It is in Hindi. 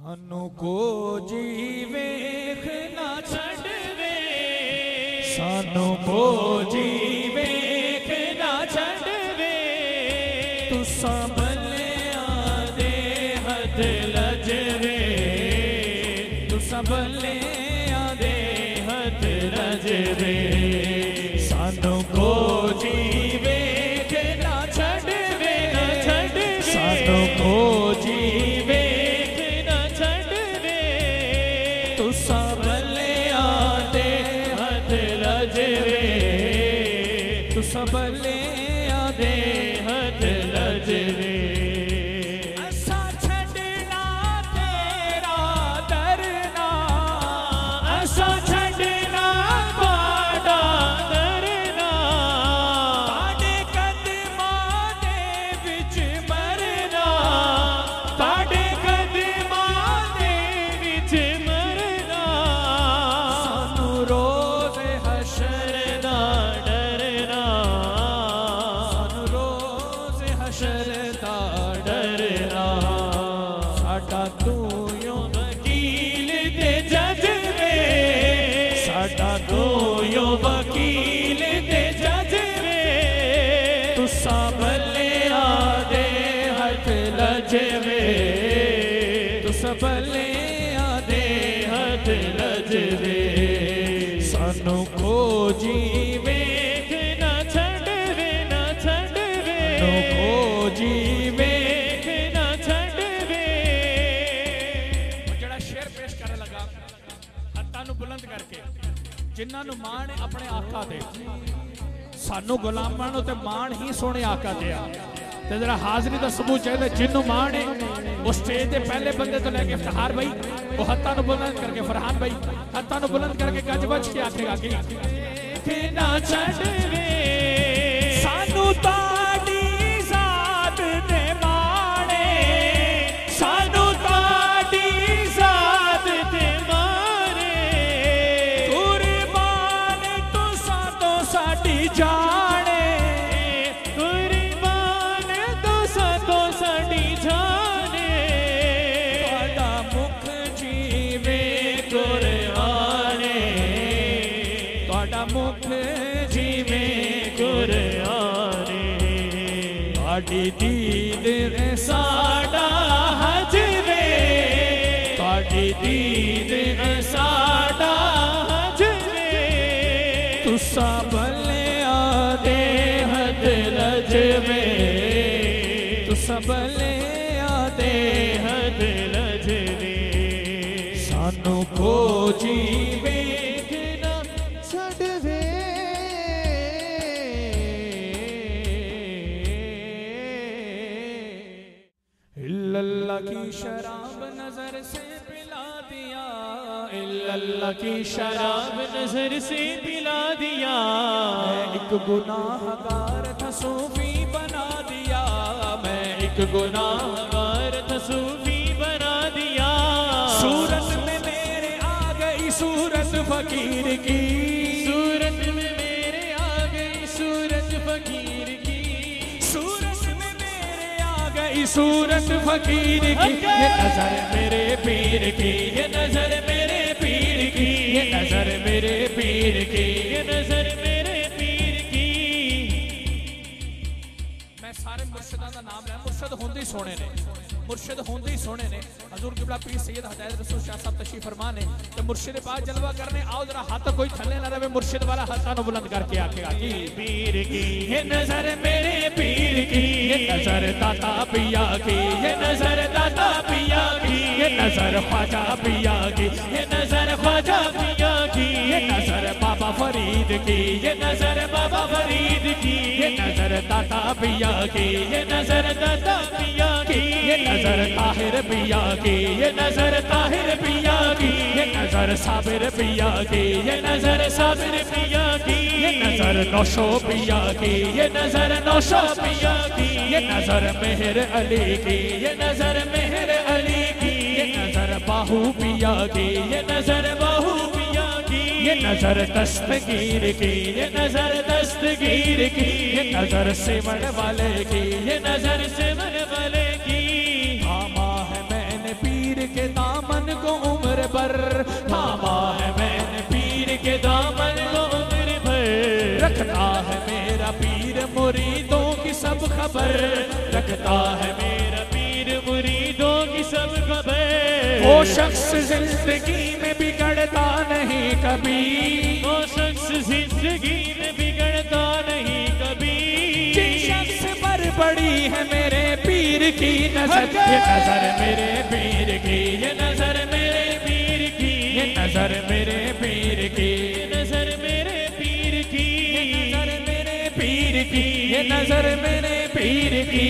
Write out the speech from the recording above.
सानू को जीवेख ना छड़वे, सानू को जीवेख ना छड़वे, तुसा भलिया दे हथ लजवे, तुसा भलिया दे हथ लजवे, सानू को जीवेख ना छड़वे, सानू को जीवे सबले आदे हथ लजवे, असा छड़ना तेरा दरना, असा छड़ना बाड़ा दरना, ताड़े कदमां दे विच मरना, ताड़े कदमां दे विच मरना, सानू रोज़ हशर दा वकील दे जजवे, तुसा भलिया दे हथ लजवे, तुसा भलिया दे हथ लजवे, सानू को जीवेख ना छड़वे, ना छड़वे, सानू को जीवेख ना छड़वे। जड़ा शेर पेश करने लगा हत्थां नूं बुलंद करके, जिन्होंने मान अपने आका दे, सानू गुलामां नूं ते मान ही सोने आका दिया, ते जरा हाजरी का सबूत चाहिए। जिन्हों मान है वो स्टेज के पहले बंदे तो लेके इफ्तिखार भाई, वो हत्थां नूं बुलंद करके, फरहान भाई हत्थां नूं बुलंद करके गज बज के आखेगा कि ना छड़वे, सानू ताड़ी ज़ात ते माणे, सानू ताड़ी ज़ात ते जाने, कुर्बान तो साडी जाने, ताड़ा मुख जीवे कुराने, ताड़ा मुख जीवे कुराने, ताड़ी दीद है साडा हजवे, ताड़ी दीद है साडा हजवे, तुसा लजवे, तुसा भलिया दे हथ लजवे, सानू को जीवेख ना छड़वे, इल्लल्लाह की शराब नजर से पिला दिया, इल्लल्लाह की शराब नजर से पिला दिया, मैं एक गुनाहगार था सूफी बना दिया, मैं एक गुनाहगार था सूफी बना दिया, सूरत में मेरे आ गई सूरत फकीर की, सूरत में मेरे आ गई सूरत फकीर की, सूरत में मेरे आ गई सूरत फकीर की, ये नजर मेरे पीर की, ये नजर मेरे पीर की, ये नजर मेरे पीर की, ये नजर मेरे पीर की। मैं सारे मुर्शिदां दा नाम लिया, मुर्शिद होंदे ही सोने ने, मुर्शिद होंदे ही सोने ने। हजूर किबला पीर सैयद हदायत रसूल शाह साहब तशरीफ फरमा ने, तो मुर्शिद पाक जलवा करने आओ, जरा हाथ कोई थल्ले ना रहे, मुर्शिद वाला हाथां नूं बुलंद करके आखेगा कि पीर की, ये नजर मेरे पीर की, ये नजर दाता पिया की, ये नजर दाता पिया की, ये नजर ख्वाजा पिया की, ये नजर ख्वाजा पिया की, ये नजर बाबा फरीद की, ये नजर बाबा फरीद की, ये नजर दाता पिया की, ये नजर दाता पिया की, ये नजर ताहिर पिया की, ये नजर ताहिर पिया की, ये नजर साबिर पिया की, ये नजर साबिर पिया की, ये नजर नौशो पिया की, ये नजर नौशो पिया की, ये नजर मेहर अली की, ये नजर मेहर अली की, ये नजर बाहू पिया की, ये नजर बाहू पिया की, ये नजर दस्तगीर की, ये नजर दस्तगीर की, ये नजर सिमर वाले की, ये नजर सिमर वाले की, थामा है मैंने पीर के दामन को उम्र भर, थामा है मैंने पीर के दामन को उम्र भर। रखता है मेरा पीर मुरीदों की सब खबर, रखता है मेरा पीर मुरीदों की सब खबर। वो शख्स जिंदगी में बिगड़ता नहीं कभी, वो शख्स जिंदगी में बिगड़ता नहीं कभी। जिस शख्स पर बड़ी है मेरे पीर की नजर, ये नजर मेरे पीर की, ये नजर मेरे पीर की, ये नजर मेरे पीर की, ये नजर मेरे पीर की, ये नजर मेरे पीर की, ये नजर मेरे पीर की।